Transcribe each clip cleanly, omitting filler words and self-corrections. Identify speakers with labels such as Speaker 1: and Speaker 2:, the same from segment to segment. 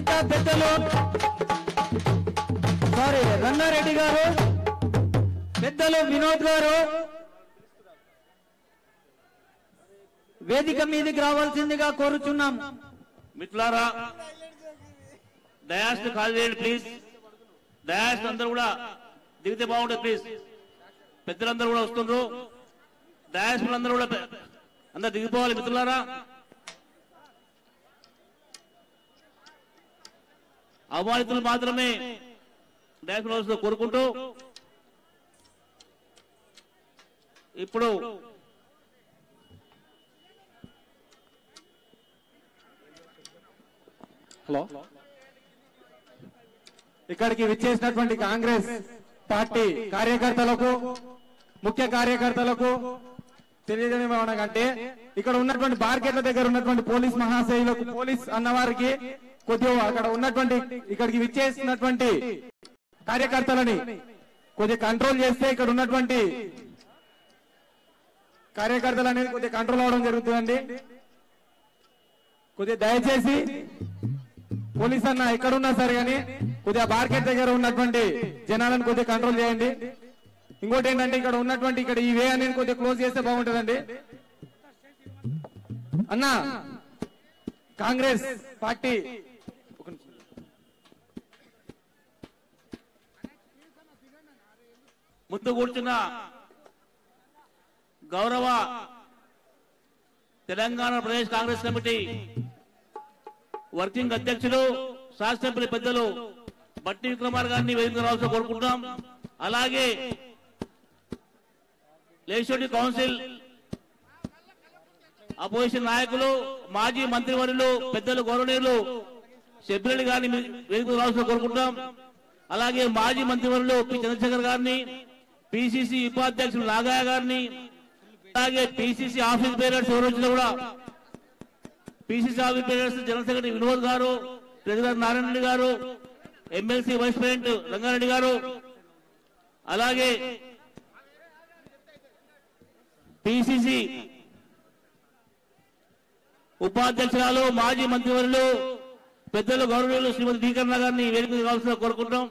Speaker 1: పెద్దలు రంగారెడ్డి గారు, పెద్దలు వినోద్ గారు వేదిక మీదకి రావాల్సిందిగా కోరుచున్నాం.
Speaker 2: మిత్రులారా, డయాస్ ఖాళీ చేయండి ప్లీజ్. డయాస్ అందరూ కూడా దిగితే బాగుంటుంది ప్లీజ్. పెద్దలందరూ కూడా వస్తుండ్రు. డయాస్ అందరూ కూడా అందరు దిగిపోవాలి మిత్రులారా. అవాయితులు మాత్రమే డయాస్ కోరుకుంటూ ఇప్పుడు
Speaker 3: హలో, ఇక్కడికి విచ్చేసినటువంటి కాంగ్రెస్ పార్టీ కార్యకర్తలకు, ముఖ్య కార్యకర్తలకు తెలియజేయడం ఏమనగంటే, ఇక్కడ ఉన్నటువంటి మార్కెట్ల దగ్గర ఉన్నటువంటి పోలీస్ మహాశైలకు, పోలీస్ అన్నవారికి కొద్దిగా అక్కడ ఉన్నటువంటి ఇక్కడికి విచ్చేసినటువంటి కార్యకర్తలని కొద్దిగా కంట్రోల్ చేస్తే ఇక్కడ ఉన్నటువంటి కార్యకర్తలు అనేది కొద్దిగా కంట్రోల్ అవడం జరుగుతుందండి. కొద్దిగా దయచేసి పోలీస్ అన్న ఎక్కడున్నా సరే కానీ కొద్దిగా మార్కెట్ దగ్గర ఉన్నటువంటి జనాలను కొద్దిగా కంట్రోల్ చేయండి. ఇంకోటి ఏంటంటే ఇక్కడ ఉన్నటువంటి ఇక్కడ ఈ వే అనేది కొద్దిగా క్లోజ్ చేస్తే బాగుంటుందండి. అన్న కాంగ్రెస్ పార్టీ
Speaker 2: ముందు కూర్చున్న గౌరవ తెలంగాణ ప్రదేశ్ కాంగ్రెస్ కమిటీ వర్కింగ్ అధ్యక్షులు శాసనసభ్యుల పెద్దలు బట్టి విక్రమార్ గారిని వేదిక రావాల్సి కోరుకుంటున్నాం. అలాగే లెజిస్లేటివ్ కౌన్సిల్ అపోజిషన్ నాయకులు, మాజీ మంత్రివర్యులు, పెద్దలు గౌరవనీయులు శబిరెడ్డి గారిని వేదిక రావాల్సి కోరుకుంటున్నాం. అలాగే మాజీ మంత్రివర్యులు పి చంద్రశేఖర్ గారిని, పిసిసి ఉపాధ్యక్షులు నాగయ్య గారిని, అలాగే పిసిసి ఆఫీస్ బేరర్స్ ఎవరు వచ్చినా కూడా PCC office bearers general secretary Vinod గారు, ప్రెసిడెంట్ నారాయణ రెడ్డి గారు, ఎమ్మెల్సీ వైస్ ప్రెసిడెంట్ రంగారెడ్డి గారు, అలాగే పిసిసి ఉపాధ్యక్షురాలు మాజీ మంత్రివర్యులు పెద్దలు గౌరవనీయులు శ్రీమతి డీకర్ణ గారిని వేదిక కావాల్సిన కోరుకుంటాం.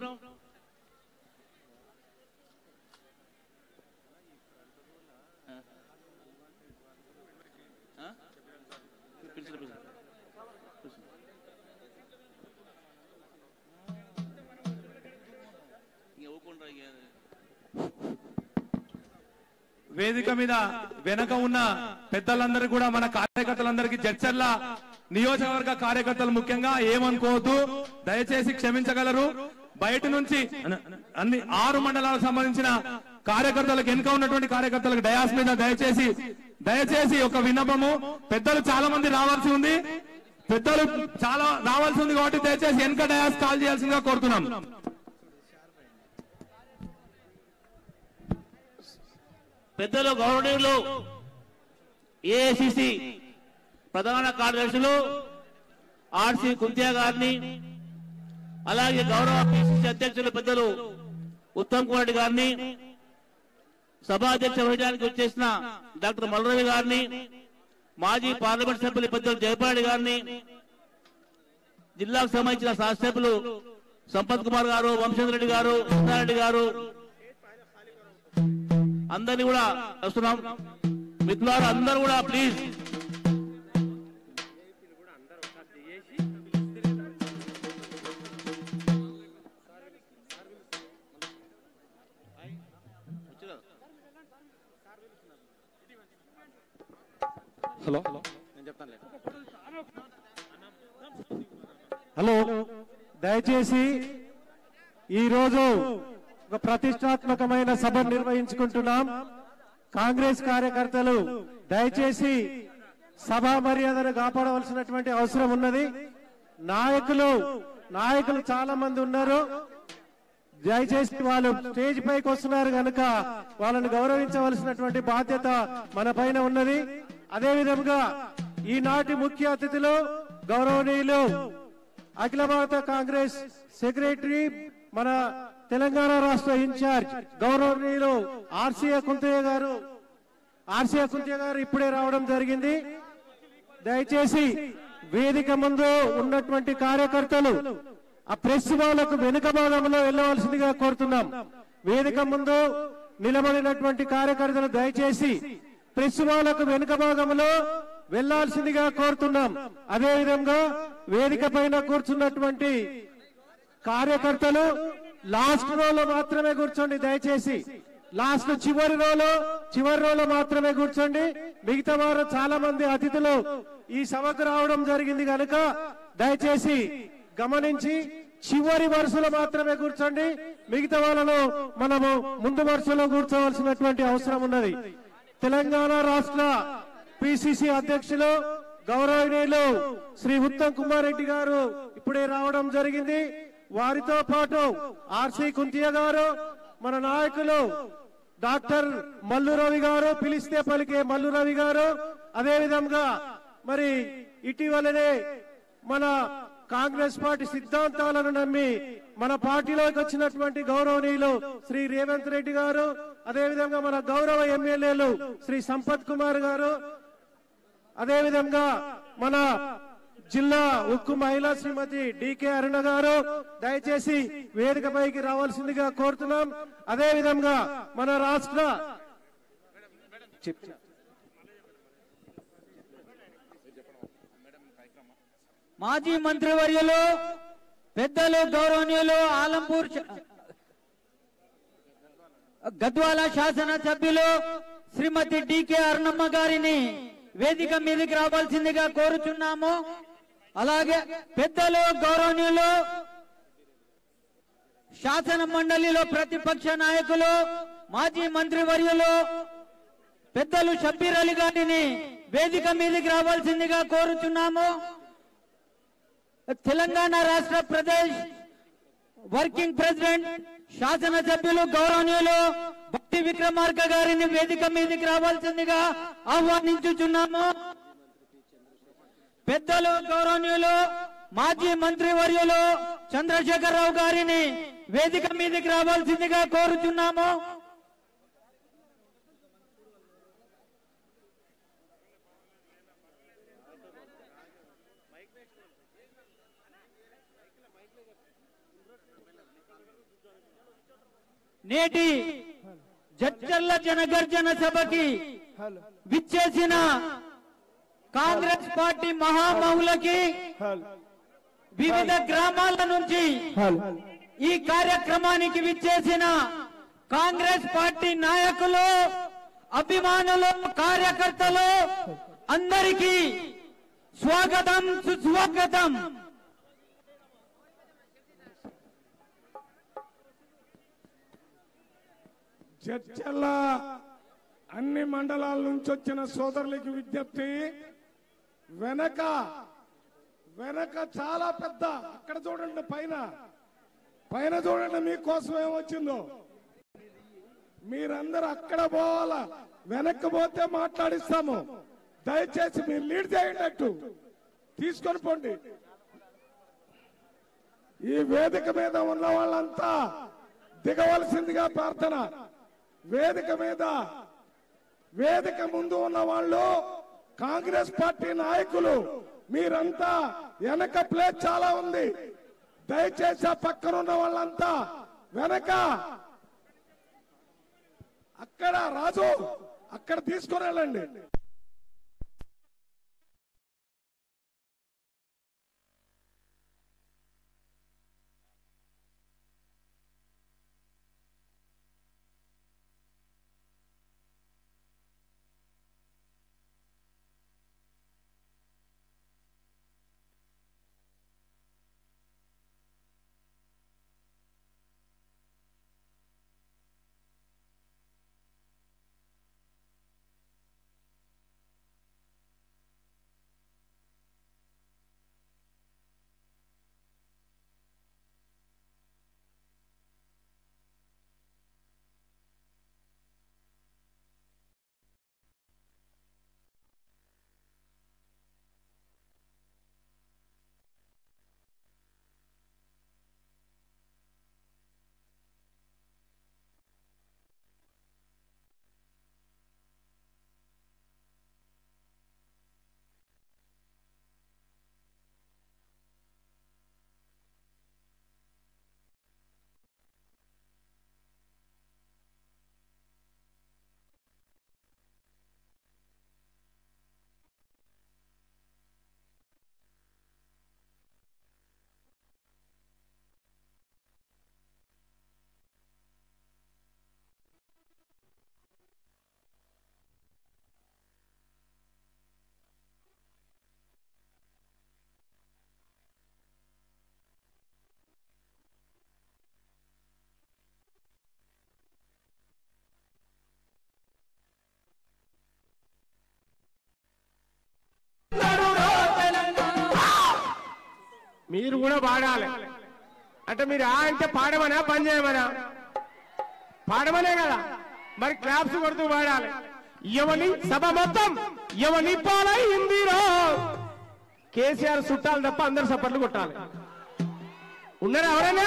Speaker 3: వేదిక మీద వెనక ఉన్న పెద్దలందరూ కూడా మన కార్యకర్తలందరికీ జడ్చర్ల నియోజకవర్గ కార్యకర్తలు ముఖ్యంగా ఏమనుకోవద్దు, దయచేసి క్షమించగలరు. బయట నుంచి అన్ని 6 మండలాలకు సంబంధించిన కార్యకర్తలకు, వెనుక ఉన్నటువంటి కార్యకర్తలకు డయాస్ మీద దయచేసి ఒక విన్నపము, పెద్దలు చాలా మంది రావాల్సి ఉంది, పెద్దలు చాలా రావాల్సి ఉంది కాబట్టి దయచేసి వెనుక డయాస్ కాల్ చేయాల్సిందిగా కోరుతున్నాం.
Speaker 2: పెద్దలు గౌరవనీయులు ఏఐసిసి ప్రధాన కార్యదర్శులు ఆర్సి కుంతియా గారిని, అలాగే గౌరవ పిసిసి అధ్యక్షులు పెద్దలు ఉత్తమ్ కుమార్ రెడ్డి గారిని, సభాధ్యక్ష వహించడానికి వచ్చేసిన డాక్టర్ మల్రవి గారిని, మాజీ పార్లమెంట్ సభ్యులు పెద్దలు జయపారెడ్డి గారిని, జిల్లాకు సంబంధించిన శాసనసభ్యులు సంపత్ కుమార్ గారు, వంశేంద్ర రెడ్డి గారు, కృష్ణారెడ్డి గారు అందరినీ కూడా వస్తున్నాం. మిత్రులారా అందరూ కూడా ప్లీజ్
Speaker 3: హలో, హలో, దయచేసి ఈరోజు ఒక ప్రతిష్టాత్మకమైన సభ నిర్వహించుకుంటున్నాం. కాంగ్రెస్ కార్యకర్తలు దయచేసి సభా మర్యాదను కాపాడవలసినటువంటి అవసరం ఉన్నది. నాయకులు చాలా మంది ఉన్నారు. దయచేసి వాళ్ళు స్టేజ్ పైకి వస్తున్నారు కనుక వాళ్ళని గౌరవించవలసినటువంటి బాధ్యత మన పైన ఉన్నది. అదే విధంగా ఈనాటి ముఖ్య అతిథులు గౌరవనీయులు అఖిల భారత కాంగ్రెస్ సెక్రటరీ, మన తెలంగాణ రాష్ట్ర ఇన్ఛార్జ్ గౌరవనీయులు ఆర్సీఏ కుంతయ్య గారు ఇప్పుడే రావడం జరిగింది. దయచేసి
Speaker 4: వేదిక ముందు ఉన్నటువంటి కార్యకర్తలు ఆ ప్రెస్ వాళ్ళకు వెనుక భాగంలో వెళ్ళవలసిందిగా కోరుతున్నాం. వేదిక ముందు నిలబడినటువంటి కార్యకర్తలు దయచేసి ప్రెస్ వాళ్ళకు వెనుక భాగంలో వెళ్లాల్సిందిగా కోరుతున్నాం. అదేవిధంగా వేదిక పైన కూర్చున్నటువంటి కార్యకర్తలు లాస్ట్ రోలో మాత్రమే కూర్చోండి. దయచేసి లాస్ట్ చివరి రోలో మాత్రమే కూర్చోండి. మిగతా వారు చాలా మంది అతిథులు ఈ సభకు రావడం జరిగింది కనుక దయచేసి గమనించి చివరి వరుసలో మాత్రమే కూర్చోండి. మిగతా వాళ్ళను మనము ముందు వరుసలో కూర్చోవలసినటువంటి అవసరం ఉన్నది. తెలంగాణ రాష్ట్ర పిసిసి అధ్యక్షులు గౌరవనీయులు శ్రీ ఉత్తమ్ కుమార్ రెడ్డి గారు ఇప్పుడే రావడం జరిగింది. వారితో పాటు ఆర్సి కుంతియ గారు, మన నాయకులు డాక్టర్ మల్లు రవి గారు, పిలిస్తే పలికే మల్లు రవి గారు, అదేవిధంగా మరి ఇటీవలనే మన కాంగ్రెస్ పార్టీ సిద్ధాంతాలను నమ్మి మన పార్టీలోకి వచ్చినటువంటి గౌరవనీయులు శ్రీ రేవంత్ రెడ్డి గారు, అదేవిధంగా మన గౌరవ ఎమ్మెల్యేలు శ్రీ సంపత్ కుమార్ గారు, అదేవిధంగా మన జిల్లా ఉక్కు మహిళా శ్రీమతి డికే అరుణ గారు దయచేసి వేదికపైకి రావాల్సిందిగా కోరుతున్నాం. అదేవిధంగా మన రాష్ట్ర
Speaker 1: మాజీ మంత్రివర్యులు పెద్దలు గౌరవనీయులు ఆలంపూర్ గద్వాల శాసన సభ్యులు శ్రీమతి డికే అరుణమ్మ గారిని వేదిక మీదకి రావాల్సిందిగా కోరుచున్నాము. అలాగే పెద్దలు గౌరవనీయులు శాసన మండలిలో ప్రతిపక్ష నాయకులు మాజీ మంత్రివర్యులు పెద్దలు షబ్బీర్ అలీ గారిని వేదిక మీదకి రావాల్సిందిగా కోరుచున్నాము. తెలంగాణ రాష్ట్ర ప్రదేశ్ వర్కింగ్ ప్రెసిడెంట్ శాసన సభ్యులు గౌరవనీయులు భక్తి విక్రమార్క గారిని వేదిక మీదకి రావాల్సిందిగా ఆహ్వానించుచున్నాము. పెద్దలు గౌరవనీయులు మాజీ మంత్రివర్యులు చంద్రశేఖరరావు గారిని వేదిక మీదకి రావాల్సిందిగా కోరుచున్నాము. నేటి జడ్చర్ల జనగర్జన సభకి విచ్చేసిన కాంగ్రెస్ పార్టీ మహామహులకి వివిధ గ్రామాల నుంచి ఈ కార్యక్రమానికి విచ్చేసిన కాంగ్రెస్ పార్టీ నాయకులు, అభిమానులు, కార్యకర్తలు అందరికీ స్వాగతం, సుస్వాగతం.
Speaker 5: చర్చల అన్ని మండలాల నుంచి వచ్చిన సోదరులకి విజ్ఞప్తి, వెనక చాలా పెద్ద, అక్కడ చూడండి, పైన చూడండి, మీకోసం ఏమొచ్చిందో. మీరందరూ అక్కడ పోవాలా, వెనక్కి పోతే మాట్లాడిస్తాము. దయచేసి మీరు లీడ్ చేయండి, తీసుకొని పోండి. ఈ వేదిక మీద ఉన్న వాళ్ళంతా దిగవలసిందిగా ప్రార్థన. వేదిక ముందు ఉన్న వాళ్ళు కాంగ్రెస్ పార్టీ నాయకులు, మీరంతా వెనక ప్లేస్ చాలా ఉంది. దయచేసి ఆ పక్కన ఉన్న వాళ్ళంతా వెనక, అక్కడ రాజు అక్కడ తీసుకొని వెళ్ళండి.
Speaker 4: మీరు కూడా పాడాలి. అంటే మీరు అంటే పాడమనా పని చేయమనా? పాడమనే కదా, మరి క్లాప్స్ కొడుతూ పాడాలి. ఎవని సభ మొత్తం ఎవని పాలైందిరో. కేసీఆర్ చుట్టాలు తప్ప అందరు సపట్లు కొట్టాలి. ఉన్నారా ఎవరైనా?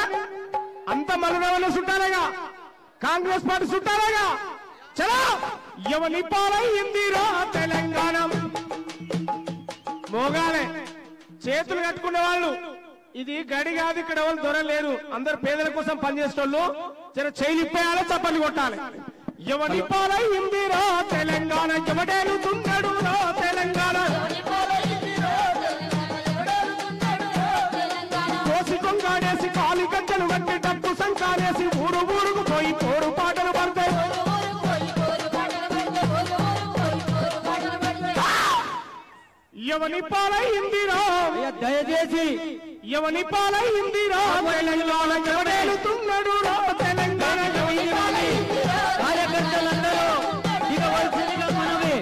Speaker 4: అంత మలురవల చుట్టాలేగా, కాంగ్రెస్ పార్టీ చుట్టాలేగా. చలో ఎవని పాలైందిరో తెలంగాణ. మోగాలే చేతులు కట్టుకునే వాళ్ళు. ఇది గడి కాదు, ఇక్కడ వాళ్ళు దొరలేరు, అందరు పేదల కోసం పనిచేసేటోళ్ళు. జర చేయిలిప్పేయాలి, చప్పట్లు కొట్టాలి. ఎవని పాలైందిరో తెలంగాణ, ఎవడేలుతున్నాడు రో తెలంగాణ. కోసి కొంగాడేసి కాలి గంటలు బట్టి డబ్బు సంకారేసి ఊరు ఊరుకు పోయి పోరు పాటలు పడతాయి. ఎవని పాలైందిరో
Speaker 1: దయచేసి
Speaker 4: ఎవని పాలైందిరో తెలంగాణ, ఎవడేలుతున్నాడు రో తెలంగాణ.
Speaker 1: కార్యకర్తలందరూ దిగవలసిందిగా మనవి.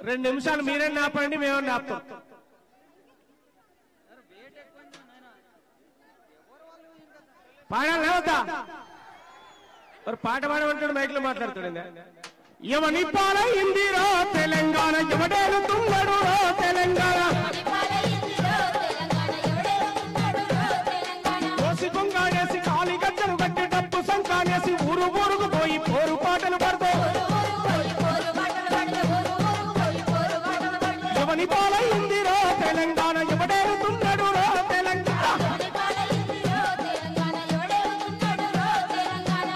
Speaker 4: 2 నిమిషాలు మీరే ఆపండి, మేము ఆపుతాం. పాడాలి అవుతా? మరి పాట పాడమంటాడు, మైక్లో మాట్లాడతాడు. ఎవని పాలైందిరో తెలంగాణ, ఎవడేలుతున్నాడు రో తెలంగాణ. కోసి కొంగాడేసి కాలి గజ్జలు కట్టి డబ్బు సంకానేసి ఊరు ఊరుకు పోయి పోరు పాటలు పడతాయి. ఎవని పాలైందిరో తెలంగాణ, ఎవడేలుతున్నాడు రో తెలంగాణ.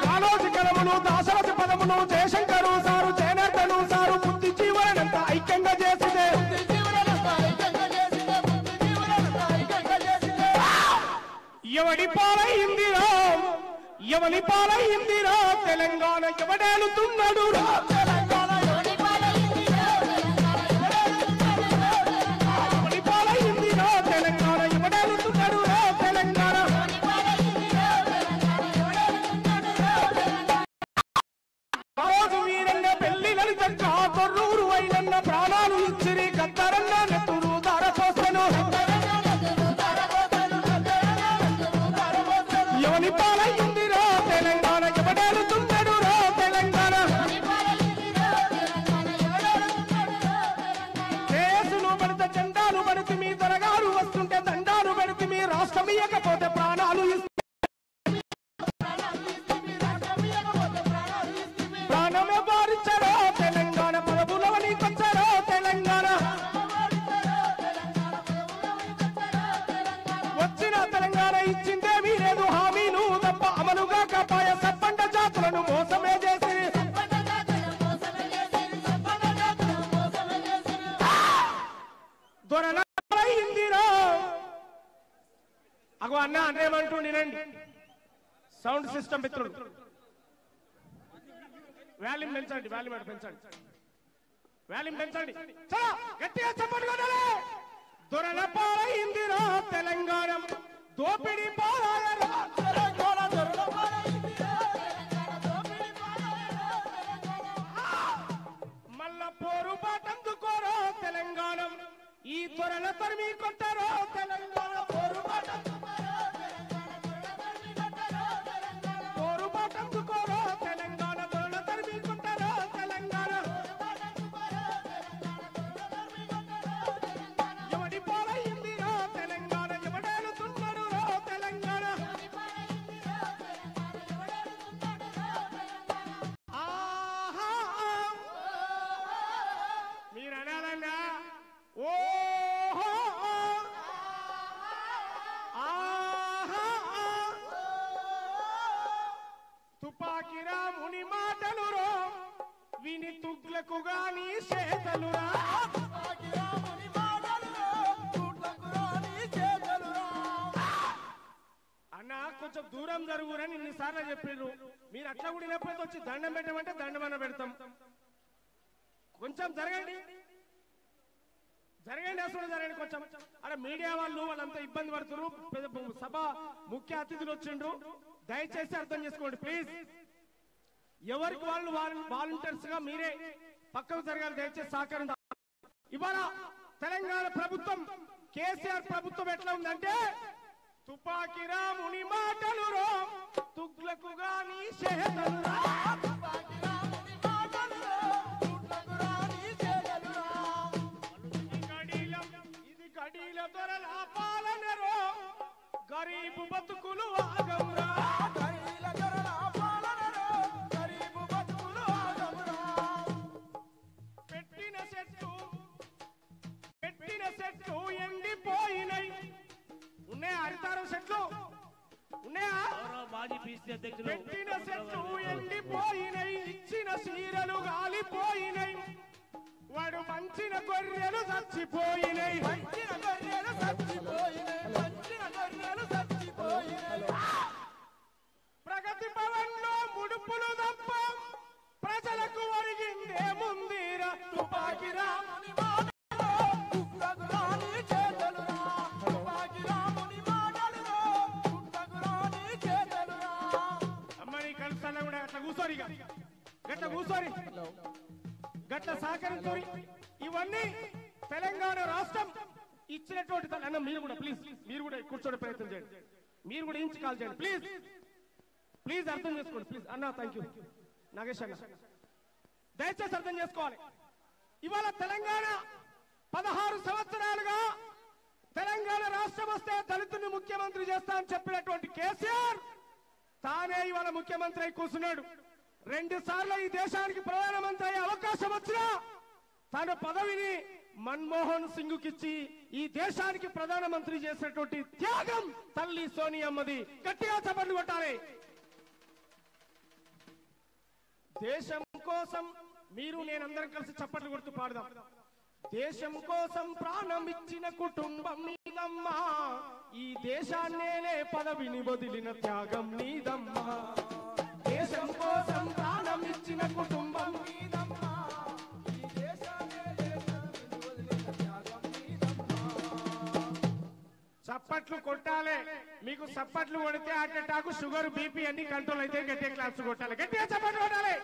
Speaker 4: కాలోజి కలములు దాశరథి పదములు జయశంకరు సారు జయనర్దను సారు బుద్ధి జీవనంత ఐక్యంగా చేసిదే. ఎవడి పాలైందిరో ఎవని పాలైందిరో తెలంగాణ, ఎవడేలుతున్నాడు రో తెలంగాణ. ఎవని పాలైందిరో తెలంగాణ, ఎవడేలుతున్నాడు రో తెలంగాణ. రోజు వీరంగా పెళ్లిలని చక్క తొర్రూరు వైలన్న ప్రాణాలు ఇచ్చిరి గద్దరన్న నెత్తురు దార కోసను. ఎవని పాలైందిరో తెలంగాణ, ఎవడేలుతున్నాడు రో తెలంగాణ. కేసులు పడితే జెండాలు పడితే మీ దొరగారు వస్తుంటే దండాలు పెడితే మీ రాష్ట్రం ఇయ్యకపోతే ప్రాణాలు ప్రాణమే బారించారో తెలంగాణ, పదవులవని కొచ్చారో తెలంగాణ. వచ్చిన తెలంగాణ ఇచ్చిందేమీ లేదు హామీలు తప్ప, అమలుగా కాపాయ సప్పండ జాతులను మోసమే చేసి. దొరలైందిరో. అగో అన్న అన్నేమంటూ వినండి. సౌండ్ సిస్టమ్ మిత్రుడు వాల్యూమ్ పెంచండి, వాల్యూమ్ పెంచండి, వాల్యూమ్ పెంచండి. చలో గట్టిగా చప్పట్లు కొట్టాలి. దొరల పాలైందిరో తెలంగాణ, దోపిడి పాలయ్యరో తెలంగాణ. దొరల పాలైందిరో తెలంగాణ, దోపిడి పాలయ్యరో తెలంగాణ. మల్ల పోరు బాటందుకోరో తెలంగాణ, ఈ దొరల తరిమి కొట్టారో తెలంగాణ. పోరు బాటందుకోరో తెలంగాణ, పోరు బాటందుకోరో తెలంగాణ, దొరల తరిమి కొట్టారో తెలంగాణ. ఎవడి పాలైందిరో తెలంగాణ, ఎవడేలుతున్నాడు రో తెలంగాణ. ఆహా మీరు అనాలన్నా ఓహో ఆహా. తుపాకిరా ముని మాటలు రో విని తుగ్లకు గాని చేతలురా. అన్న కొంచెం దూరం జరుగురని ఇన్నిసార్లు చెప్పిండ్రు. మీరు అట్లా కూడా లేకపోతే వచ్చి దండం పెట్టమంటే దండమన్న పెడతాం. కొంచెం జరగండి, జరగండి, అసలు జరగండి కొంచెం. అక్కడ మీడియా వాళ్ళు వాళ్ళంతా ఇబ్బంది పడుతున్నారు. సభ ముఖ్య అతిథులు వచ్చిండ్రు, దయచేసి అర్థం చేసుకోండి ప్లీజ్. ఎవరికి వాళ్ళు వాలంటీర్స్ గా మీరే పక్కకు జరగాలి, దయచేసి సహకరించాలి. ఇవాళ తెలంగాణ ప్రభుత్వం కేసీఆర్ ప్రభుత్వం ఎట్లా ఉందంటే తుపాకి రాముని మాటలు రో తుగ్లకు గాని చేతలు రా తుపాకి రాముని మాటలు రో తుగ్లకు గాని చేతలు రా ఇది గడీల దొరల పాలన రో గరీబు బతుకులు ఆగమురా గడీల దొరల పాలన రో గరీబు బతుకులు ఆగమురా పెట్టిన చెట్లు ఎండిపోయినై ఉన్నాయా హరితారం చెట్లు ఉన్నాయా
Speaker 2: మాజీ పీసీ అధ్యక్షులు
Speaker 4: పెట్టిన చెట్లు ఎండిపోయినై ఇచ్చిన సీరలు గాలిపోయినై వాడు మంచిన గొర్రెలు చచ్చిపోయినై మంచిన గొర్రెలు చచ్చిపోయినై మంచిన గొర్రెలు చచ్చిపోయినై ప్రగతి భవన్ లో ముడుపులు తప్ప ప్రజలకు ఒరిగిందే ముందీరా తుపాకి రాముని గట్ల సహకరించుని ఇవన్నీ తెలంగాణ రాష్ట్రం ఇచ్చినటువంటి అన్న మీరు కూడా ప్లీజ్ మీరు కూడా కూర్చోడే ప్రయత్నం చేయండి మీరు కూడా ఇంచి కాల్ చేయండి ప్లీజ్ ప్లీజ్ అర్థం చేసుకోండి ప్లీజ్ అన్న థ్యాంక్ యూ నాగేష్ అన్న దయచేసి అర్థం చేసుకోవాలి ఇవాళ తెలంగాణ 16 సంవత్సరాలుగా తెలంగాణ రాష్ట్రం వస్తే దళితుని ముఖ్యమంత్రి చేస్తా అని చెప్పినటువంటి కేసీఆర్ తానే ఇవాళ ముఖ్యమంత్రి అయి కూర్చున్నాడు 2 సార్లు ఈ దేశానికి ప్రధానమంత్రి అయ్యే అవకాశం వచ్చినా తన పదవిని మన్మోహన్ సింగ్ కిచ్చి ఈ దేశానికి ప్రధానమంత్రి చేసినటువంటి త్యాగం తల్లి సోనియమ్మది గట్టిగా చప్పట్లు కొట్టాలి దేశం కోసం మీరు నేనందరం కలిసి చప్పట్లు కొడుతూ పాడదాం దేశం కోసం ప్రాణం ఇచ్చిన కుటుంబం నీదమ్మా ఈ దేశాన్నేలే పదవిని వదిలిన త్యాగం నీదమ్మా దేశం కోసం ప్రాణం ఇచ్చిన కుటుంబం నీదమ్మా ఈ దేశాన్నేలే పదవిని వదిలిన త్యాగం నీదమ్మా చప్పట్లు కొట్టాలి మీకు చప్పట్లు కొడితే హార్ట్ అటాక్ షుగర్ బీపీ అన్ని కంట్రోల్ అయితే గట్టిగా క్లాప్స్ కొట్టాలి గట్టిగా చప్పట్లు కొట్టాలి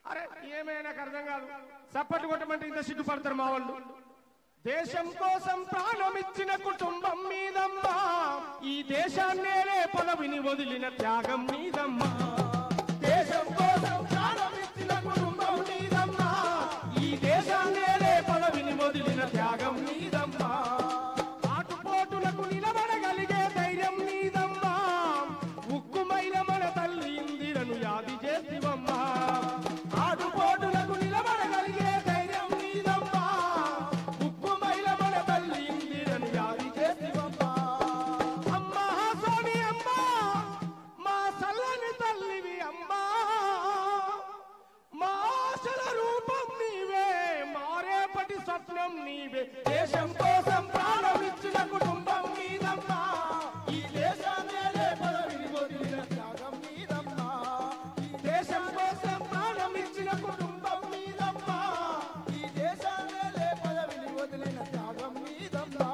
Speaker 4: అరే ఏమైనా నాకు అర్థం కాదు చప్పట్లు కొట్టమంటే ఇంత సిగ్గుపడతారు మా వాళ్ళు దేశం కోసం ప్రాణం ఇచ్చిన కుటుంబం మీదమ్మా ఈ దేశాన్నేలే పదవిని వదిలిన త్యాగం మీదమ్మా దేశం కోసం ప్రాణం ఇచ్చిన కుటుంబం మీదమ్మా ఈ దేశాన్నేలే పదవిని వదిలిన త్యాగం మీదమ్మా ఆటుపోటులకు నిలబడగలిగే ధైర్యం మీదమ్మా ఉక్కుమైన మన తల్లి ఇందిరను యాది చేసివమ్మా ఆటుపోటులకు నిలబడగలిగే ధైర్యం మీదమ్మా ఉక్కుమైన మన తల్లి ఇందిరను యాది చేసివమ్మా అమ్మా సోని అమ్మా మా చల్లని తల్లివి అమ్మా మా ఆశల రూపం నీవే మారేపటి స్వప్నం నీవే దేశం కోసం ప్రాణం ఇచ్చిన కుటుంబం మీదమ్మా ఈ దేశాన్నేలే పదవిని వదిలిన త్యాగం మీదమ్మా ఈ దేశం కోసం ప్రాణం ఇచ్చిన కుటుంబం మీదమ్మా ఈ దేశాన్నేలే పదవిని వదిలిన త్యాగం మీదమ్మా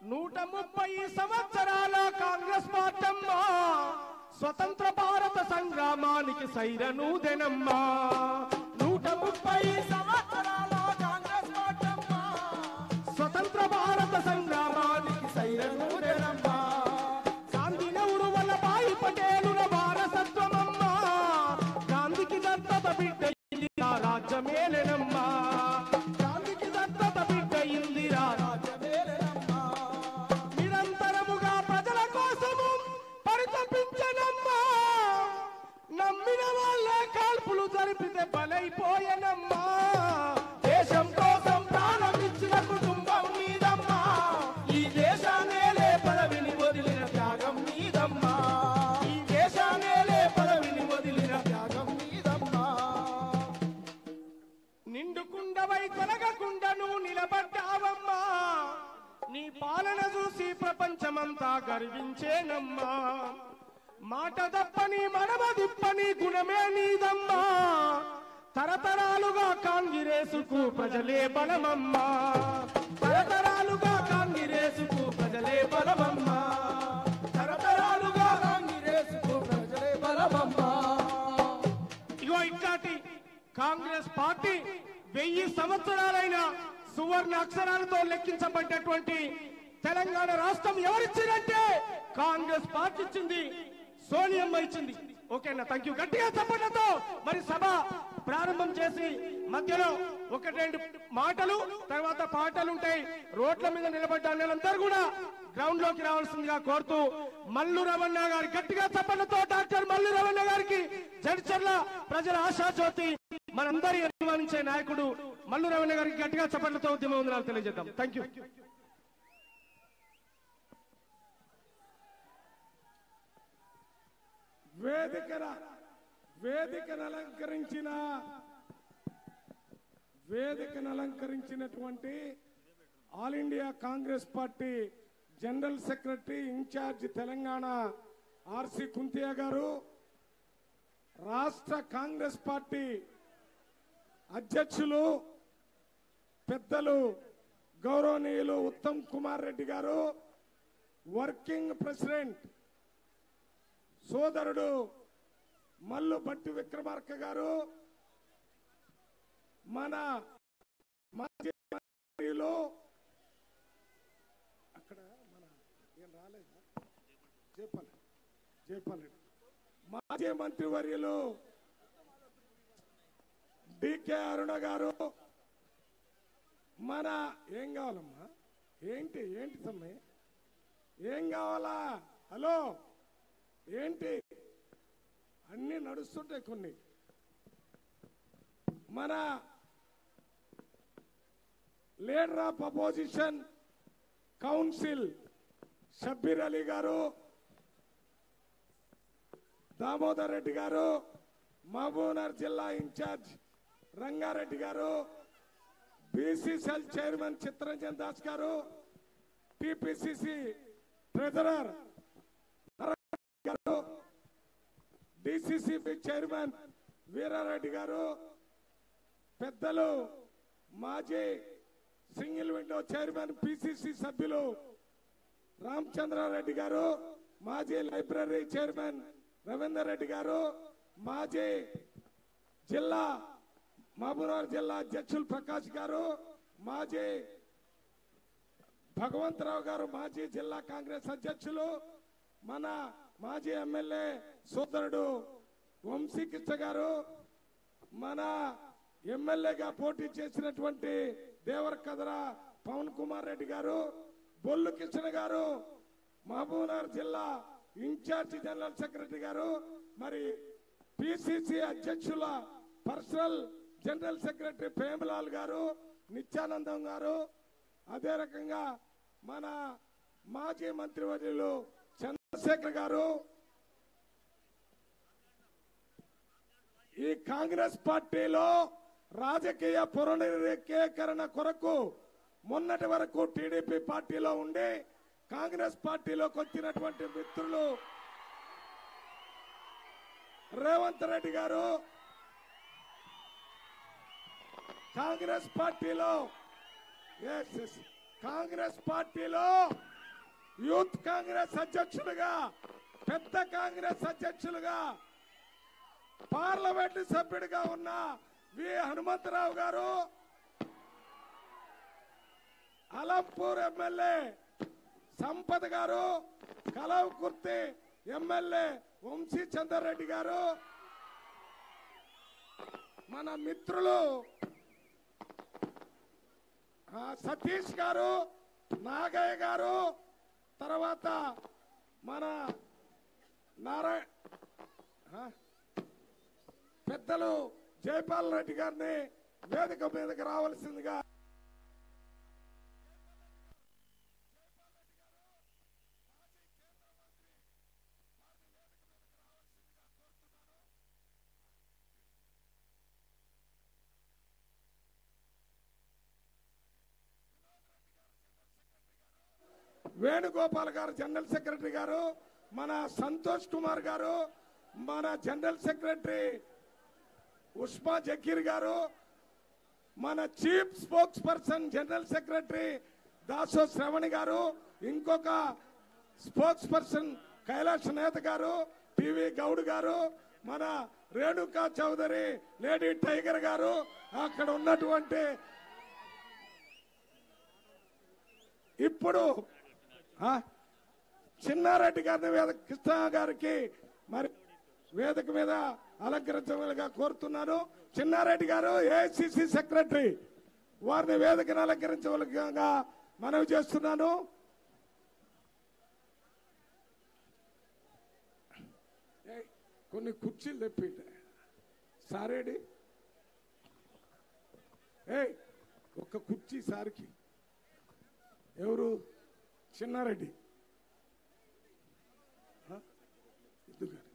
Speaker 4: 130 సంవత్సరాల కాంగ్రెస్ పార్టమ్మా స్వతంత్ర భారత సంగ్రామానికి సైరనూదెనమ్మా 130 సంవత్సరాల కాంగ్రెస్ పార్టమ్మా స్వతంత్ర భారత సంగ్రామానికి సైరనూదెనమ్మా గాంధీ నెహ్రూ వల్లభాయ్ పటేలుల వారసత్వమమ్మా గాంధీకి దత్తత బిడ్డ ఇందిరా రాజ్యమేలెనమ్మా గాంధీకి దత్తత బిడ్డ ఇందిరా రాజ్యమేలెనమ్మా నిరంతరముగా ప్రజల కోసము పరితపించనమ్మా నమ్మిన వాళ్ళే కాల్పులు జరిపితే బలైపోయనమ్మా దేశం కోసం ప్రాణం ఇచ్చిన కుటుంబం మీదమ్మా ఈ దేశాన్నేలే పదవిని వదిలిన త్యాగం మీదమ్మా ఈ దేశాన్నేలే పదవిని వదిలిన త్యాగం మీదమ్మా నిండుకుండవై తొలగకుండా నువ్వు నిలబడ్డావమ్మా నీ పాలన చూసి ప్రపంచమంతా గర్వించేనమ్మా మాట తప్పని మడమ దిప్పని గుణమే నీదమ్మా తరతరాలుగా కాంగ్రెసుకు ప్రజలే బలమమ్మా తరతరాలుగా కాంగ్రెసుకు ప్రజలే బలమమ్మా తరతరాలుగా కాంగ్రెసుకు ప్రజలే బలమమ్మా ఇగో ఇట్లాంటి కాంగ్రెస్ పార్టీ 1000 సంవత్సరాలైనా సువర్ణ అక్షరాలతో లెక్కించబడ్డటువంటి తెలంగాణ రాష్ట్రం ఎవరిచ్చిందంటే కాంగ్రెస్ పార్టీ ఇచ్చింది, సోనియమ్మ ఇచ్చింది. ఓకేనా, థ్యాంక్ యూ. గట్టిగా చెప్పడంతో మరి సభ ప్రారంభం చేసి మధ్యలో ఒకటి రెండు మాటలు తర్వాత పాటలు ఉంటాయి. రోడ్ల మీద నిలబడ్డ అన్నలందరూ కూడా గ్రౌండ్ లోకి రావాల్సిందిగా కోరుతూ మల్లు రవణ గారి గట్టిగా చెప్పడంతో డాక్టర్ మల్లు రవణ గారికి జడ్చర్ల ప్రజల ఆశాజ్యోతి మనందరి అభిమానించే నాయకుడు మల్లు రవణ గారికి గట్టిగా చెప్పడంతో ఉద్యమ వందనాలు తెలియజేద్దాం. Thank you.
Speaker 5: వేదికను అలంకరించినటువంటి all India Congress party general secretary incharge Telangana RC Kuntia గారు, రాష్ట్ర కాంగ్రెస్ పార్టీ అధ్యక్షులు పెద్దలు గౌరవనీయులు ఉత్తమ్ కుమార్ రెడ్డి గారు, వర్కింగ్ ప్రెసిడెంట్ సోదరుడు మల్లు భట్టి విక్రమార్క గారు, మన మాజీ మంత్రిలో అక్కడ మన ఏం రాలేదా జయపాల్ మాజీ మంత్రివర్యులు డికే అరుణ గారు, మన ఏం కావాలమ్మా, ఏంటి తమ్మి ఏం కావాలా, హలో ఏంటి అన్ని నడుస్తుంటాయి కొన్ని. మన leader of opposition council Shabbir Ali గారు, దామోదర్ రెడ్డి గారు, మహబూబ్నగర్ జిల్లా ఇన్ఛార్జ్ రంగారెడ్డి గారు, బీసీసీఎల్ చైర్మన్ చిత్తరంజన్ దాస్ గారు, టిపిసిసి ట్రెజరర్ గారు, డిసిసిబి చైర్మన్ వీరారెడ్డి గారు, పెద్దలు మాజీ సింగిల్ విండో చైర్మన్ పిసిసి సభ్యులు రామచంద్రారెడ్డి గారు, మాజీ లైబ్రరీ చైర్మన్ రవీందర్ రెడ్డి గారు, మాజీ జిల్లా మహబూబ్నగర్ జిల్లా అధ్యక్షులు ప్రకాష్ గారు, మాజీ భగవంతరావు గారు, మాజీ జిల్లా కాంగ్రెస్ అధ్యక్షులు, మన మాజీ ఎమ్మెల్యే సోదరుడు వంశీకృష్ణ గారు, మన ఎమ్మెల్యేగా పోటీ చేసినటువంటి దేవరకద్ర పవన్ కుమార్ రెడ్డి గారు, బొల్లు కృష్ణ గారు, మహబూబ్నగర్ జిల్లా ఇన్ఛార్జ్ జనరల్ సెక్రటరీ గారు, మరి పిసిసి అధ్యక్షుల పర్సనల్ జనరల్ సెక్రటరీ ప్రేమలాల్ గారు, నిత్యానందం గారు, అదే రకంగా మన మాజీ మంత్రివర్యులు చంద్రశేఖర్ గారు, ఈ కాంగ్రెస్ పార్టీలో రాజకీయ పునరుద్ధరణ కొరకు మొన్నటి వరకు టీడీపీ పార్టీలో ఉండి కాంగ్రెస్ పార్టీలోకి వచ్చినటువంటి మిత్రులు రేవంత్ రెడ్డి గారు, కాంగ్రెస్ పార్టీలో యూత్ కాంగ్రెస్ అధ్యక్షులుగా, పెద్ద కాంగ్రెస్ అధ్యక్షులుగా, పార్లమెంటు సభ్యుడిగా ఉన్న వి హనుమంతరావు గారు, అలంపూర్ ఎమ్మెల్యే సంపత్ గారు, కలవకుర్తి ఎమ్మెల్యే వంశీ చంద్రారెడ్డి గారు, మన మిత్రులు సతీష్ గారు, నాగయ్య గారు, తర్వాత మన పెద్దలు జయపాల్ రెడ్డి గారిని వేదిక మీదకి రావాల్సిందిగా వేణుగోపాల్ గారు జనరల్ సెక్రటరీ గారు, మన సంతోష్ కుమార్ గారు, మన జనరల్ సెక్రటరీ ఉస్మా జకీర్ గారు, మన chief spokesperson general secretary Daso Shravani గారు, ఇంకొక స్పోక్స్ పర్సన్ కైలాష్ నేత గారు, టివి గౌడ్ గారు, మన రేణుకా చౌదరి లేడీ టైగర్ గారు, అక్కడ ఉన్నటువంటి ఇప్పుడు చిన్నారెడ్డి గారిని కృష్ణ గారికి మరి వేదిక మీద అలంకరించవలగా కోరుతున్నాను. చిన్నారెడ్డి గారు ఏఐసిసి సెక్రటరీ, వారిని వేదికను అలంకరించవలగా మనవి చేస్తున్నాను. కొన్ని కుర్చీలు తెప్పి సారేడి ఒక్క కుర్చీ సార్కి. ఎవరు? చిన్నారెడ్డి.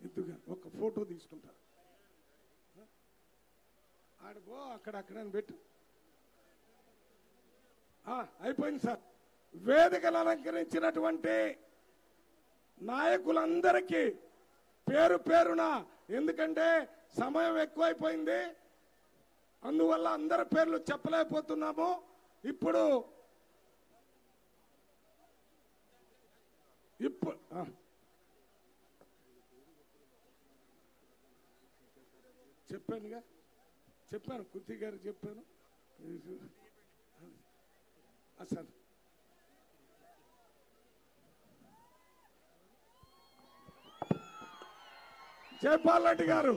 Speaker 5: ఎద్దుగా ఒక ఫోటో తీసుకుంటారు. ఆడిపో అక్కడ పెట్టు. అయిపోయింది సార్. వేదికలు అలంకరించినటువంటి నాయకులందరికీ పేరు పేరున, ఎందుకంటే సమయం ఎక్కువైపోయింది, అందువల్ల అందరి పేర్లు చెప్పలేకపోతున్నాము. ఇప్పుడు చెప్పాను కుర్తి గారు చెప్పాను. అసలు జయపాల్ రెడ్డి గారు,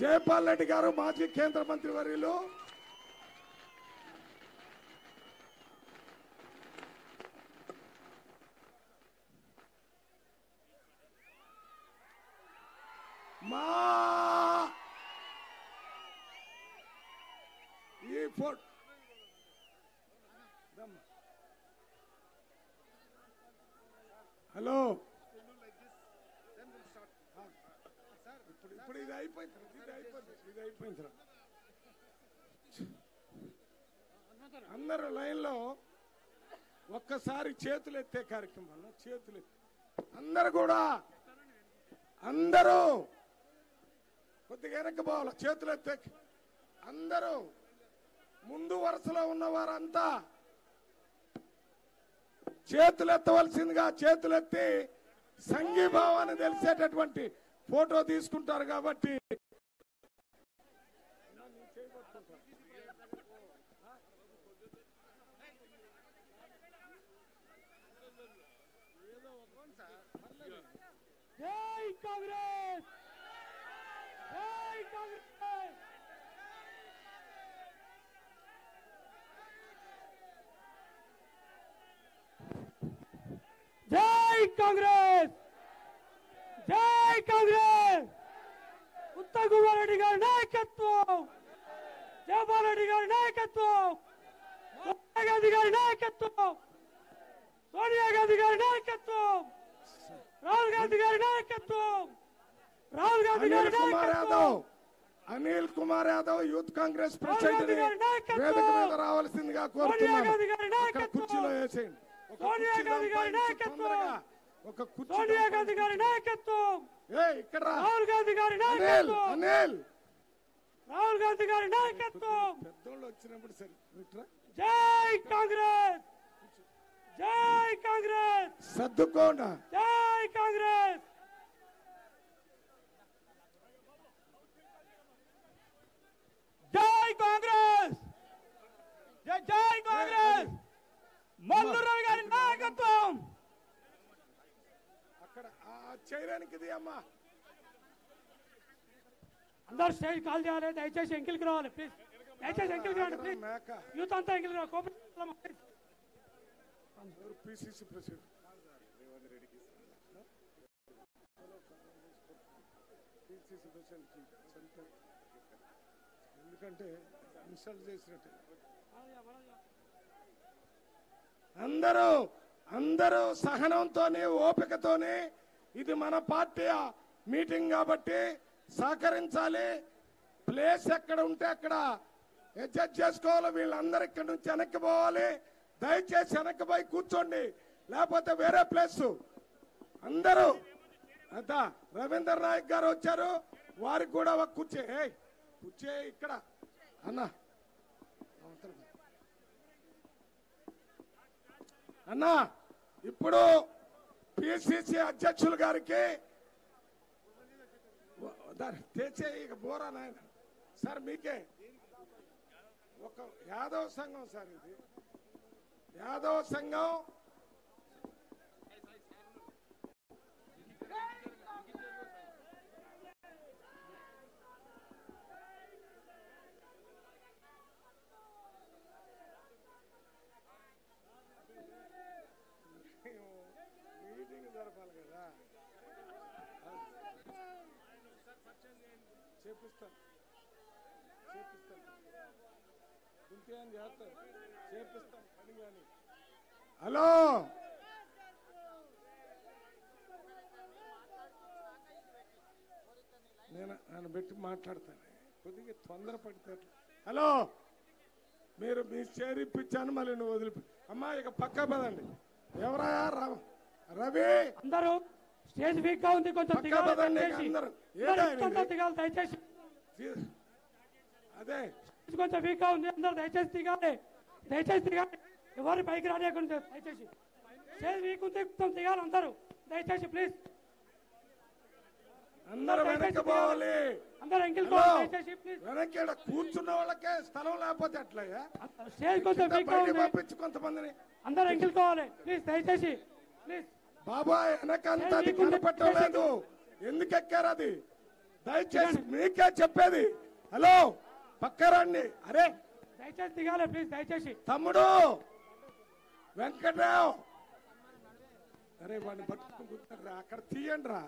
Speaker 5: జయపాల్ రెడ్డి గారు మాజీ కేంద్ర మంత్రి వర్యులు, మా ఈ ఫోటో హలో ఇప్పుడు ఇది అయిపోయింది. అందరూ లైన్లో ఒక్కసారి చేతులు ఎత్తే కార్యక్రమంలో చేతులు అందరూ కూడా అందరూ కొద్దిగా వెనక్కి పోవాలి. చేతులు ఎత్తే అందరూ ముందు వరుసలో ఉన్నవారంతా చేతులు ఎత్తవలసిందిగా చేతులెత్తి సంఘీభావాన్ని తెలిసేటటువంటి ఫోటో తీసుకుంటారు. కాబట్టి
Speaker 1: జై కాంగ్రెస్, జై కాంగ్రెస్. జై కాంగ్రెస్, జై కాంగ్రెస్. ఉత్తమ్ కుమార్ రెడ్డి గారి నాయకత్వం, జయపాల్ రెడ్డి గారి నాయకత్వం, సోనియా గాంధీ గారి నాయకత్వం, సోనియా గాంధీ గారి నాయకత్వం, రాహుల్ గాంధీ గారి నాయకత్వం, రాహుల్ గాంధీ గారి నాయకత్వం,
Speaker 5: అనిల్ కుమార్ యాదవ్ యూత్ కాంగ్రెస్ ప్రెసిడెంట్ వేదిక మీద రావాల్సిందిగా కోరుతున్నాను. కుర్చీలో వేసేయండి.
Speaker 1: సోనియా గాంధీ గారి నాయకత్వం, సోనియా గాంధీ గారి నాయకత్వం,
Speaker 5: ఇక్కడ
Speaker 1: రాహుల్ గాంధీ గారి నాయకత్వం,
Speaker 5: అనిల్
Speaker 1: రాహుల్ గాంధీ గారి నాయకత్వం.
Speaker 5: పెద్దోళ్ళు వచ్చినప్పుడు సరే.
Speaker 1: జై కాంగ్రెస్, జై కాంగ్రెస్,
Speaker 5: సర్దుకోండి.
Speaker 1: జై కాంగ్రెస్. జై కాంగ్రెస్, జై కాంగ్రెస్. మల్లురావు గారి నాయకత్వం.
Speaker 5: అక్కడ చేయడానికి అమ్మా
Speaker 1: అందరు స్టేజ్ కాల్ చేయాలి. దయచేసి ఎంకిల్కి రావాలి ప్లీజ్. దయచేసి ఎంకిల్కి రావాలి ప్లీజ్. యూత్ అంతా ఎంకిల్కి రావాలి.
Speaker 5: పిసిసి ప్రెసిడెంట్ ఎందుకంటే ఇన్సల్ట్ చేసినట్టు అందరూ సహనంతోని ఓపికతోని, ఇది మన పార్టీ మీటింగ్ కాబట్టి సహకరించాలి. ప్లేస్ ఎక్కడ ఉంటే అక్కడ అడ్జస్ట్ చేసుకోవాలి. వీళ్ళందరూ ఇక్కడి నుంచి వెనక్కి పోవాలి. దయచేసి వెనక్కి పోయి కూర్చోండి, లేకపోతే వేరే ప్లేస్. అందరూ అంతా రవీందర్ నాయక్ గారు వచ్చారు, వారికి కూడా ఒక కూర్చే ఇక్కడ అన్నా ఇప్పుడు పిసిసి అధ్యక్షులు గారికి తెచ్చే ఇక బోరా నాయన సార్ మీకే యాదవ సంఘం సార్, ఇది యాదవ సంఘం. మీటింగ్ జరపాలి కదా, చేపిస్తాను చేపిస్తాను పని కానీ. హలో, నేను పెట్టి మాట్లాడతాను, కొద్దిగా తొందరపడితే. హలో, మీరు మీ చైర్ ఇప్పించాను, మళ్ళీ నువ్వు వదిలిపి. అమ్మా ఇక పక్క పదండి. ఎవరా రవి?
Speaker 1: అందరూ స్టేజ్ వీక్ గా ఉంది, కొంచెం దిగాలి దయచేసి.
Speaker 5: అదే
Speaker 1: కొంచెం వీక్ గా ఉంది, అందరూ దయచేసి దిగాలి, ఎవరు పైకి రానియకుండా దయచేసి. స్టేజ్ వీక్ ఉంది, కొంచెం దిగాలి అందరూ దయచేసి ప్లీజ్.
Speaker 5: అందరూ వెనక్కి పోవాలి,
Speaker 1: అందరూ ఎంకిల్ దయచేసి ప్లీజ్.
Speaker 5: వెనక్కి కూర్చున్న వాళ్ళకే స్థలం లేకపోతే ఎట్లయ్యా?
Speaker 1: స్టేజ్ కొంచెం వీక్ గా ఉంది,
Speaker 5: పంపించు కొంతమందిని.
Speaker 1: అందరూ ఎంకిల్కోవాలి ప్లీజ్ దయచేసి ప్లీజ్.
Speaker 5: బాబాయ్ వెనకంతా కనపట్టలేదు, ఎందుకు ఎక్కారు అది? దయచేసి మీకే చెప్పేది. హలో, పక్క రండి. అరే
Speaker 1: దయచేసి దిగాలి ప్లీజ్ దయచేసి.
Speaker 5: తమ్ముడు వెంకట్రావు, అరే వాడిని పట్టుకుని కూర్చున్నారా? అక్కడ తీయండి రా.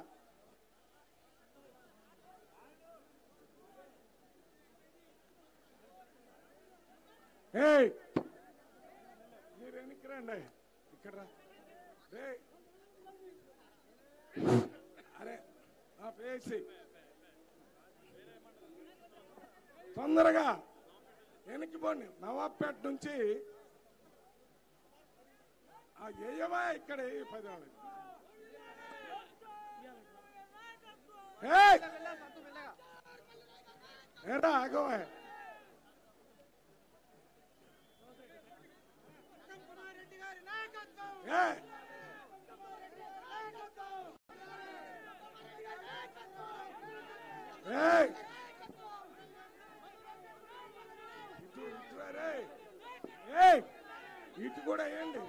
Speaker 5: మీరు వెనక్కి రండి, ఇక్కడ రా. అరే వేసి తొందరగా వెనక్కి పోండి. నవాబ్పేట నుంచి ఏయమా ఇక్కడ 10 వాళ్ళు. ఏడా ఆగవా? ఇటు కూడా వేయండి.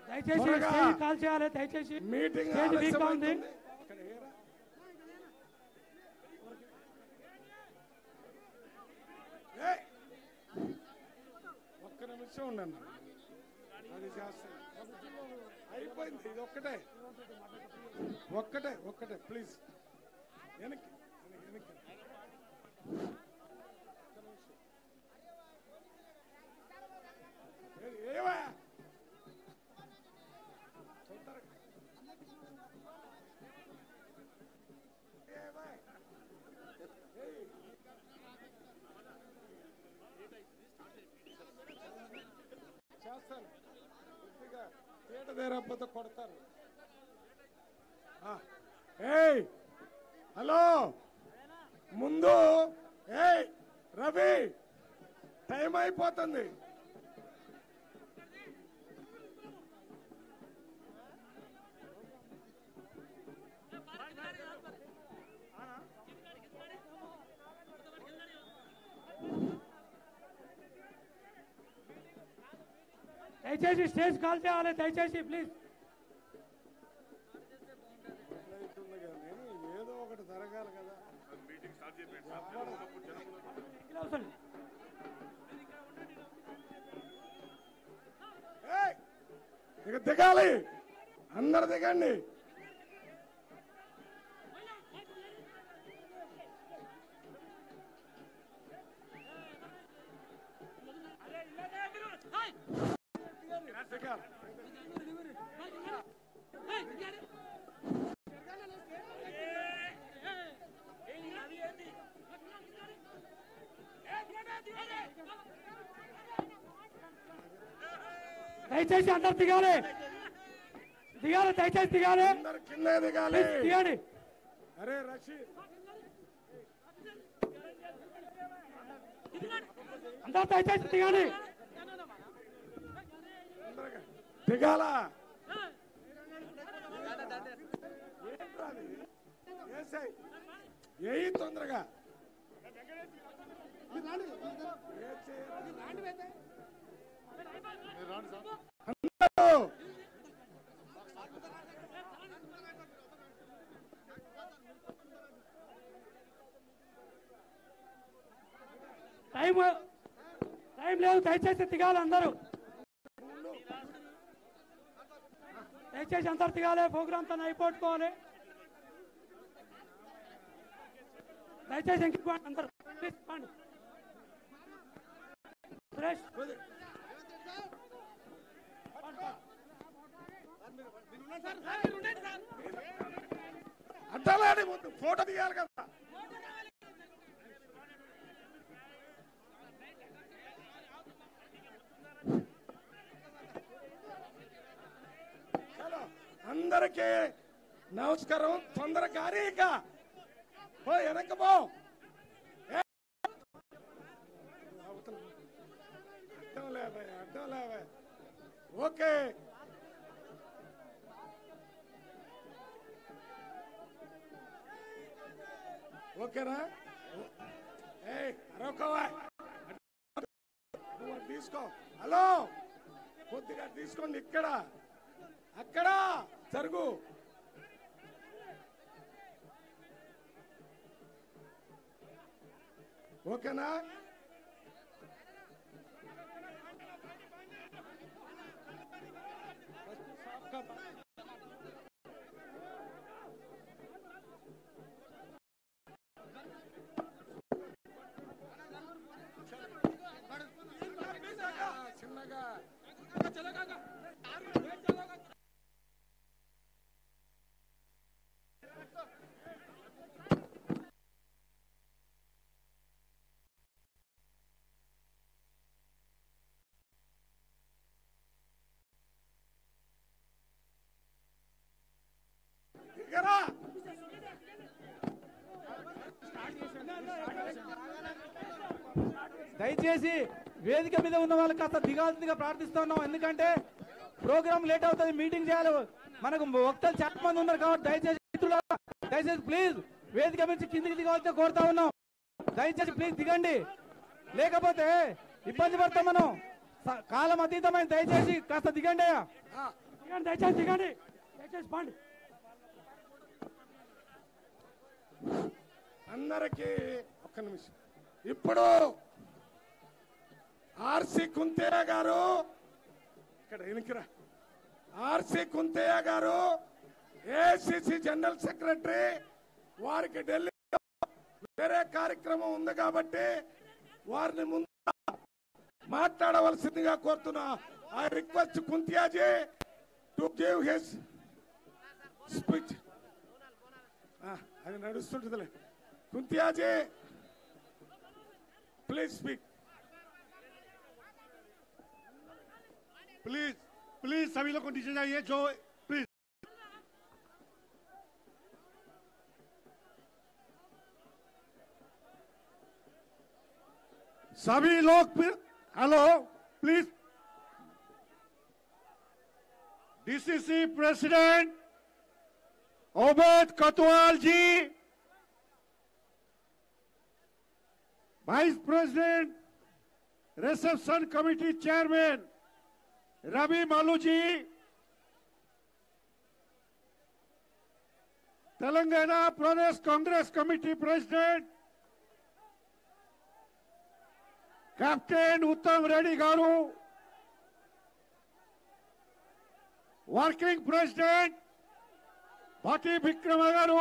Speaker 1: దయచేసి కాల్ చేయాలి దయచేసి.
Speaker 5: మీటింగ్
Speaker 1: ఉంది.
Speaker 5: ఒక్క నిమిషం ఉండండి, అది చేస్తాను. అయిపోయింది, ఇది ఒక్కటే ప్లీజ్. వెనక్కి ఏవా చేస్తాను, కొద్దిగా తేట తీరకపోతే కొడతారు. హలో, ముందు రవి టైం అయిపోతుంది.
Speaker 1: దయచేసి స్టేజ్ కాల్ చేయాలి దయచేసి ప్లీజ్.
Speaker 5: ఏదో ఒకటి జరగాలి కదా. ఇక దిగాలి, అందరు దిగండి.
Speaker 1: దయచేసి అందరు దిగాలి దయచేసి దిగాలి,
Speaker 5: అందరు కింద దిగాలి,
Speaker 1: దిగాలి.
Speaker 5: అరే రషీద్
Speaker 1: అందరు దయచేసి దిగాలి,
Speaker 5: దిగాల. ఏ తొందరగా
Speaker 1: టైం లేదు, దయచేసి దిగాలి అందరూ. దయచేసి అందరు దిగాలి, ప్రోగ్రామ్ తను అయిపోట్టుకోవాలి. దయచేసి ఇంక అందరు ప్లీజ్ పండి. సురేష్
Speaker 5: అడ్డాలని ముందు ఫోటో తీయాలి కదా. అందరికీ నమస్కారం. తొందరగా ఇక పో, వెనక్కి పో. అడ్డం లేవే. ఓకే, ఓకేనా? అరవకోవా, తీసుకో. హలో, కొద్దిగా తీసుకోండి. ఇక్కడ అక్కడ జరుగు. ఓకేనా? చిన్నగా
Speaker 6: దయచేసి వేదిక మీద ఉన్న వాళ్ళు కాస్త దిగాల్సిందిగా ప్రార్థిస్తున్నాం. ఎందుకంటే ప్రోగ్రామ్ లేట్ అవుతుంది, మీటింగ్ చేయాలి. మనకు వక్తలు చాలా మంది ఉన్నారు కాబట్టి దయచేసి ప్లీజ్ వేదిక నుంచి కిందికి దిగాల్సిన కోరుతా ఉన్నాం. దయచేసి ప్లీజ్ దిగండి, లేకపోతే ఇబ్బంది పడతాం మనం. కాలం అతీతమైన దయచేసి కాస్త దిగండి.
Speaker 1: దయచేసి దిగండి, దయచేసి పండి.
Speaker 5: అందరికీ ఒక్క నిమిషం. ఇప్పుడు ఆర్సి కుంతయ్య గారు ఇక్కడ ఎనికిరా. ఆర్సి కుంతయ్య గారు ఏఐసిసి జనరల్ సెక్రటరీ, వారికి ఢిల్లీలో వేరే కార్యక్రమం ఉంది కాబట్టి వారిని ముందు మాట్లాడవలసిందిగా కోరుతున్నా. I request కుంతియాజీ to give his speech. అది నడుస్తుంటుందిలే. కుంతియాజీ ప్లీజ్ స్పీక్.
Speaker 7: प्लीज प्लीज सभी लोग को नीचे जाइए जो प्लीज. सभी लोग hello please. DCC president Obaid Kotwal ji, vice president reception committee chairman Ravi Malu ji, Telangana Pradesh Congress committee president captain उत्तम रेड्डी गारू, working president Bhatti Vikram garu,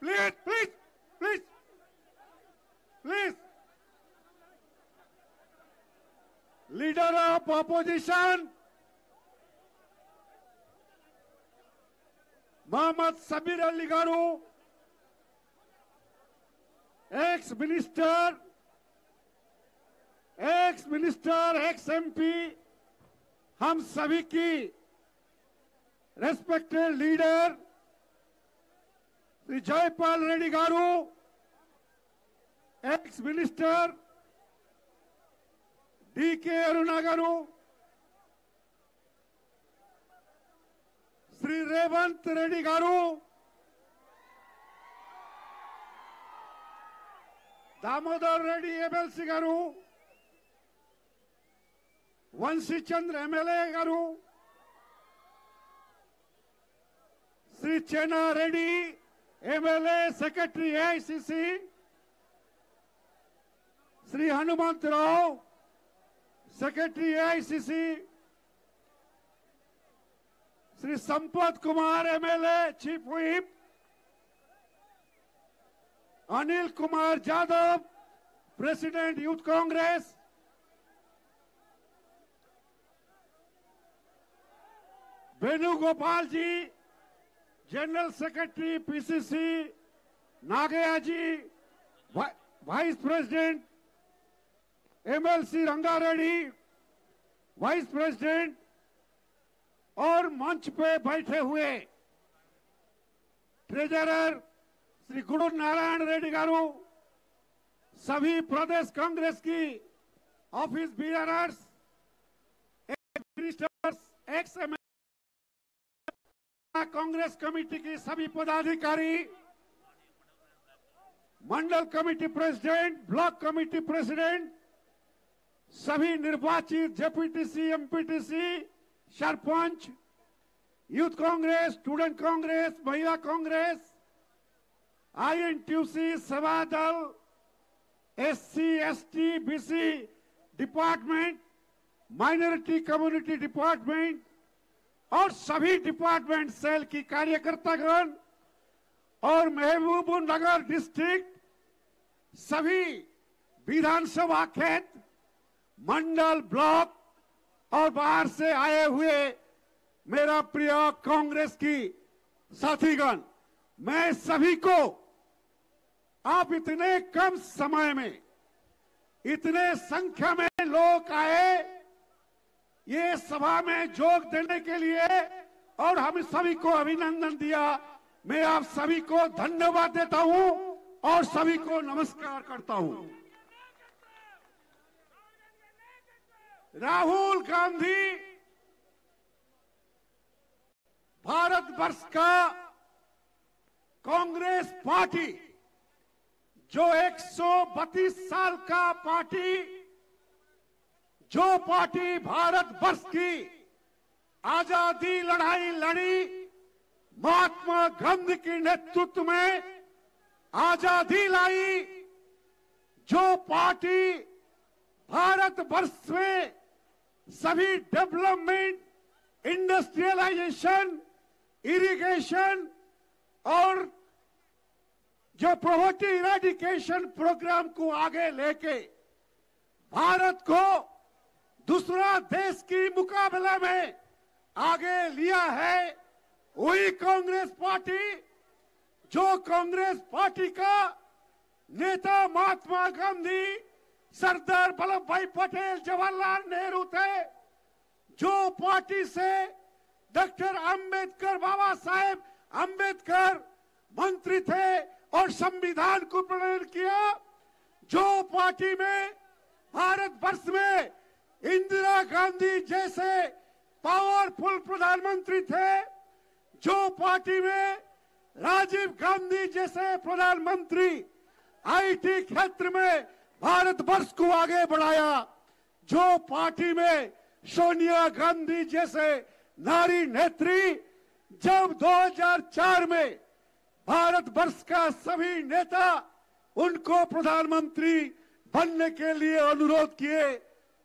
Speaker 7: please please please please. Leader of opposition Mohammad Sabir Ali garu, ex minister, x MP, हम सभी की respected leader Shri Jaipal Reddy garu, ex minister DK Aruna garu, Shri Revanth Reddy garu, Damodar Reddy MLC garu, Vamshichandra MLA garu, Shri Chennareddy MLA secretary AICC, Shri Hanumantharao secretary AICC, Shri Sampath Kumar MLA chief whip, Anil Kumar Yadav president youth Congress, Venugopal ji general secretary PCC, Nagaiah ji vice president, MLC Rangareddy vice president, और मंच पे बैठे हुए treasurer Shri गुरु नारायण रेड्डी गारू, सभी प्रदेश कांग्रेस की office bearers, ministers, ex MLA, Congress committee की सभी पदाधिकारी, mandal committee president, block committee president, सभी निर्वाचित ZPTC, MPTC, sarpanch, youth Congress, student Congress, Mahila Congress, INTUC, Seva Dal, SC, ST, BC department, minority community department और सभी डिपार्टमेंट सेल की कार्यकर्तागण और महबूबनगर डिस्ट्रिक्ट सभी विधानसभा क्षेत्र, मंडल, ब्लॉक और बाहर से आए हुए मेरा प्रिय कांग्रेस की साथीगण, मैं सभी को आप इतने कम समय में इतने संख्या में लोग आए ये सभा में जोग देने के लिए और हम सभी को अभिनंदन दिया, मैं आप सभी को धन्यवाद देता हूं और सभी को नमस्कार करता हूं। राहुल गांधी भारतवर्ष का कांग्रेस पार्टी जो 132 साल का पार्टी, जो पार्टी भारतवर्ष की आजादी लड़ाई लड़ी, महात्मा गांधी के नेतृत्व में आजादी लाई, जो पार्टी भारतवर्ष में सभी डेवलपमेंट, इंडस्ट्रियलाइजेशन, इरिगेशन और जो पॉवर्टी इरेडिकेशन प्रोग्राम को आगे लेके भारत को दूसरा देश की मुकाबले में आगे लिया है, वही कांग्रेस पार्टी, जो कांग्रेस पार्टी का नेता महात्मा गांधी, सरदार वल्लभ भाई पटेल, जवाहरलाल नेहरू थे, जो पार्टी से डॉक्टर अंबेडकर, बाबा साहेब अंबेडकर मंत्री थे और संविधान को प्रणयन किया, जो पार्टी में भारतवर्ष में इंदिरा गांधी जैसे पावरफुल प्रधानमंत्री थे, जो पार्टी में राजीव गांधी जैसे प्रधानमंत्री आईटी क्षेत्र में भारतवर्ष को आगे बढ़ाया, जो पार्टी में सोनिया गांधी जैसे नारी नेत्री जब 2004 में भारतवर्ष का सभी नेता उनको प्रधानमंत्री बनने के लिए अनुरोध किए,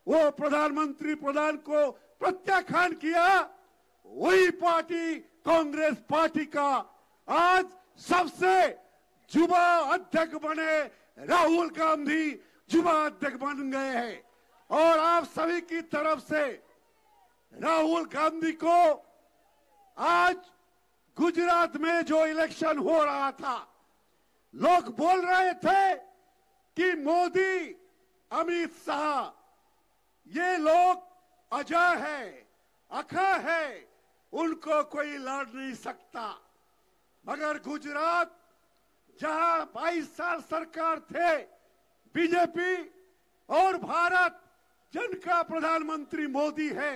Speaker 7: वो प्रधानमंत्री प्रधान को प्रत्याख्यान किया, वही पार्टी कांग्रेस पार्टी का आज सबसे युवा अध्यक्ष बने राहुल गांधी युवा अध्यक्ष बन गए हैं। और आप सभी की तरफ से राहुल गांधी को आज गुजरात में जो इलेक्शन हो रहा था, लोग बोल रहे थे कि मोदी, अमित शाह ये लोग अजय है, अखा है, उनको कोई लड़ नहीं सकता। मगर गुजरात जहां 22 साल सरकार थे बीजेपी और भारत जिनका प्रधानमंत्री मोदी है,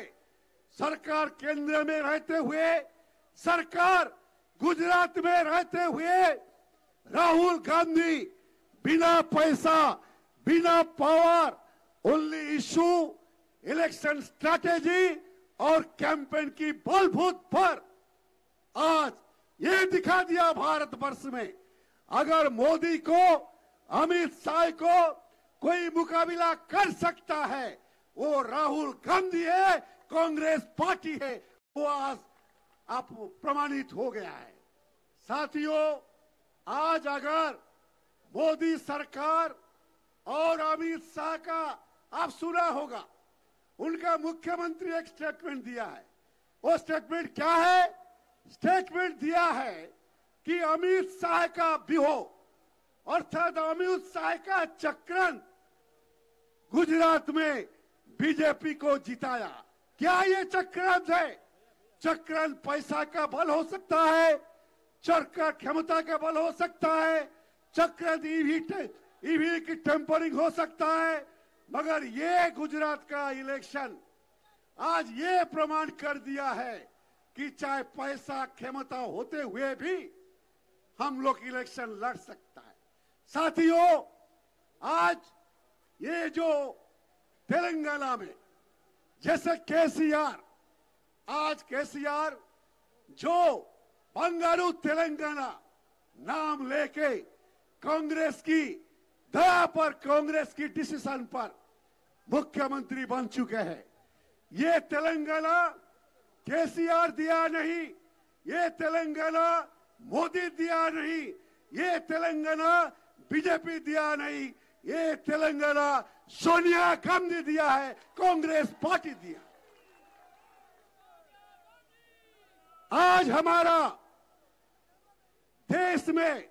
Speaker 7: सरकार केंद्र में रहते हुए, सरकार गुजरात में रहते हुए राहुल गांधी बिना पैसा, बिना power, only issue, election strategy और कैंपेन की बलबूत पर आज ये दिखा दिया भारत वर्ष में, अगर मोदी को, अमित शाह को कोई मुकाबला कर सकता है वो राहुल गांधी है, कांग्रेस पार्टी है, वो आज आप प्रमाणित हो गया है। साथियों, आज अगर मोदी सरकार और अमित शाह का आप सुना होगा, उनका मुख्यमंत्री एक स्टेटमेंट दिया है। वो स्टेटमेंट क्या है? स्टेटमेंट दिया है कि अमित शाह का व्यूह अर्थात अमित शाह का चक्रण गुजरात में बीजेपी को जिताया। क्या ये चक्रांत है? चक्रांत पैसा का बल हो सकता है, चक्र क्षमता का बल हो सकता है, चक्रांत ईवी की टेम्परिंग हो सकता है, मगर ये गुजरात का इलेक्शन आज ये प्रमाण कर दिया है कि चाहे पैसा क्षमता होते हुए भी हम लोग इलेक्शन लड़ सकता है। साथियों, आज ये जो तेलंगाना में जैसे केसीआर, आज केसीआर जो बंगारू तेलंगाना नाम लेके कांग्रेस की दया पर, कांग्रेस की डिसीजन पर मुख्यमंत्री बन चुके हैं। ये तेलंगाना केसीआर दिया नहीं, ये तेलंगाना मोदी दिया नहीं, ये तेलंगाना बीजेपी दिया नहीं, ये तेलंगाना सोनिया गांधी दिया है, कांग्रेस पार्टी दिया। आज हमारा देश में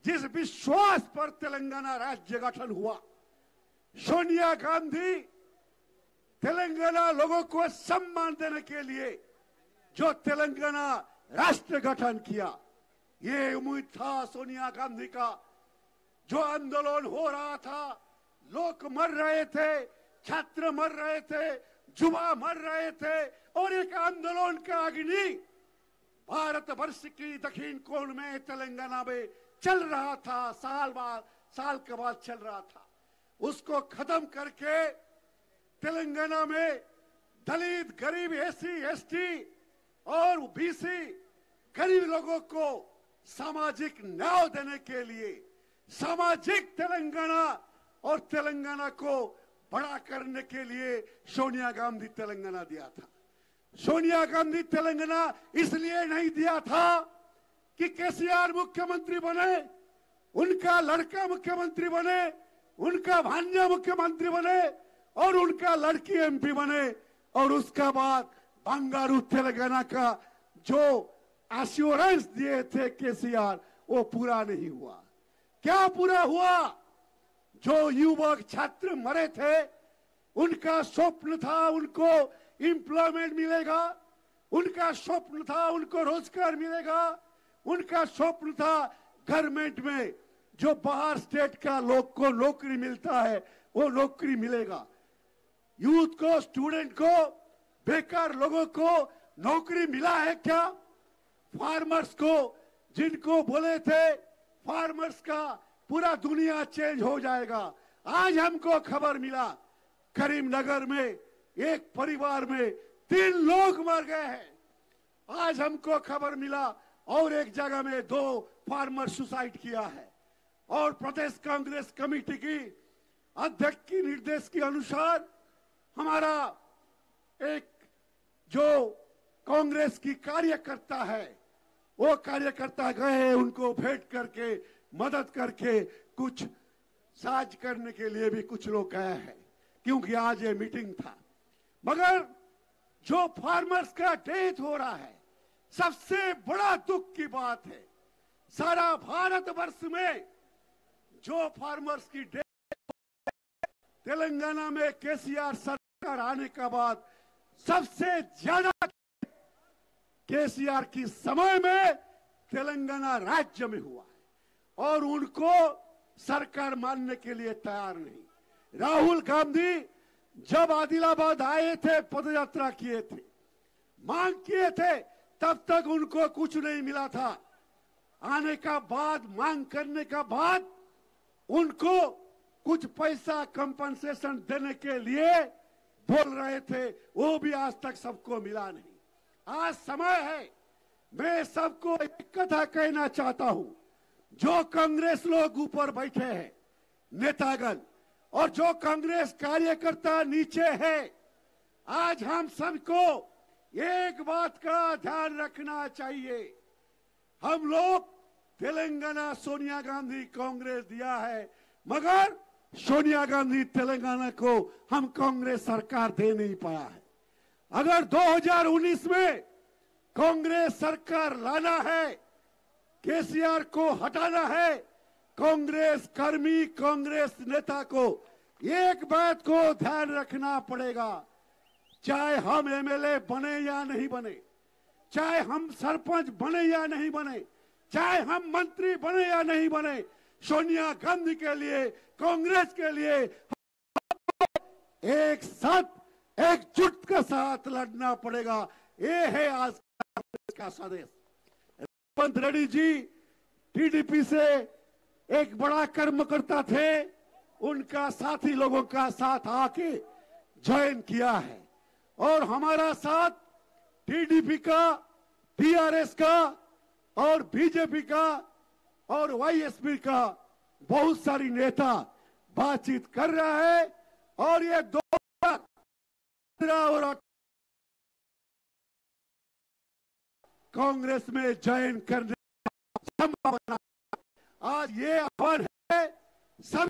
Speaker 7: जिस विश्वास पर तेलंगाना राज्य गठन हुआ, सोनिया गांधी तेलंगाना लोगों को सम्मान देने के लिए जो तेलंगाना राष्ट्र गठन किया, ये उम्मीद था सोनिया गांधी का। जो आंदोलन हो रहा था, लोग मर रहे थे, छात्र मर रहे थे, युवा मर रहे थे, और एक आंदोलन का अग्नि भारतवर्ष की दक्षिण कोण में तेलंगाना में चल रहा था, साल के बाद चल रहा था। उसको खत्म करके तेलंगाना में दलित, गरीब, एससी, एसटी और बीसी गरीब लोगों को सामाजिक न्याय देने के लिए सामाजिक तेलंगाना और तेलंगाना को बड़ा करने के लिए सोनिया गांधी तेलंगाना दिया था। सोनिया गांधी तेलंगाना इसलिए नहीं दिया था कि केसीआर मुख्यमंत्री बने, उनका लड़का मुख्यमंत्री बने, उनका भांजा मुख्यमंत्री बने और उनका लड़की एमपी बने, और उसका बाद बंगारू तेलंगाना का जो एश्योरेंस दिए थे केसीआर, वो पूरा नहीं हुआ। क्या पूरा हुआ? जो युवक छात्र मरे थे, उनका स्वप्न था उनको एम्प्लॉयमेंट मिलेगा, उनका स्वप्न था उनको रोजगार मिलेगा, उनका स्वप्न था गवर्नमेंट में जो बाहर स्टेट का लोग को नौकरी मिलता है वो नौकरी मिलेगा। यूथ को, स्टूडेंट को, बेकार लोगों को नौकरी मिला है क्या? फार्मर्स को, जिनको बोले थे फार्मर्स का पूरा दुनिया चेंज हो जाएगा, आज हमको खबर मिला करीमनगर में एक परिवार में 3 लोग मर गए हैं। आज हमको खबर मिला और एक जगह में 2 फार्मर सुसाइड किया है। और प्रदेश कांग्रेस कमेटी की अध्यक्ष की निर्देश के अनुसार हमारा एक जो कांग्रेस की कार्यकर्ता है, वो कार्यकर्ता गए, उनको भेंट करके मदद करके कुछ साज करने के लिए भी कुछ लोग गए हैं, क्योंकि आज ये मीटिंग था। मगर जो फार्मर्स का डेथ हो रहा है, सबसे बड़ा दुख की बात है। सारा भारतवर्ष में जो फार्मर्स की डेथ, तेलंगाना में केसीआर सरकार आने के बाद सबसे ज्यादा केसीआर की समय में तेलंगाना राज्य में हुआ है, और उनको सरकार मानने के लिए तैयार नहीं। राहुल गांधी जब आदिलाबाद आए थे, पदयात्रा किए थे, मांग किए थे, तब तक उनको कुछ नहीं मिला था। आने का बाद, मांग करने का बाद उनको कुछ पैसा कंपनसेशन देने के लिए बोल रहे थे, वो भी आज तक सबको मिला नहीं। आज समय है, मैं सबको एक कथा कहना चाहता हूं। जो कांग्रेस लोग ऊपर बैठे हैं नेतागण, और जो कांग्रेस कार्यकर्ता नीचे है, आज हम सबको एक बात का ध्यान रखना चाहिए। हम लोग तेलंगाना सोनिया गांधी कांग्रेस दिया है, मगर सोनिया गांधी तेलंगाना को हम कांग्रेस सरकार दे नहीं पाया है। अगर 2019 में कांग्रेस सरकार लाना है, केसीआर को हटाना है, कांग्रेस कर्मी कांग्रेस नेता को एक बात को ध्यान रखना पड़ेगा, चाहे हम एमएलए बने या नहीं बने, चाहे हम सरपंच बने या नहीं बने, चाहे हम मंत्री बने या नहीं बने, सोनिया गांधी के लिए, कांग्रेस के लिए एक साथ एकजुट के साथ लड़ना पड़ेगा। ये है आज का संदेश। रेवंत रेड्डी जी टीडीपी से एक बड़ा कर्मकर्ता थे, उनका साथी लोगों का साथ आके ज्वाइन किया है, और हमारा साथ टीडीपी का, टीआरएस का और बीजेपी का और वाईएसपी का बहुत सारी नेता बातचीत कर रहा है, और ये 2015 और कांग्रेस में ज्वाइन करने की संभावना। आज ये आह्वान है सब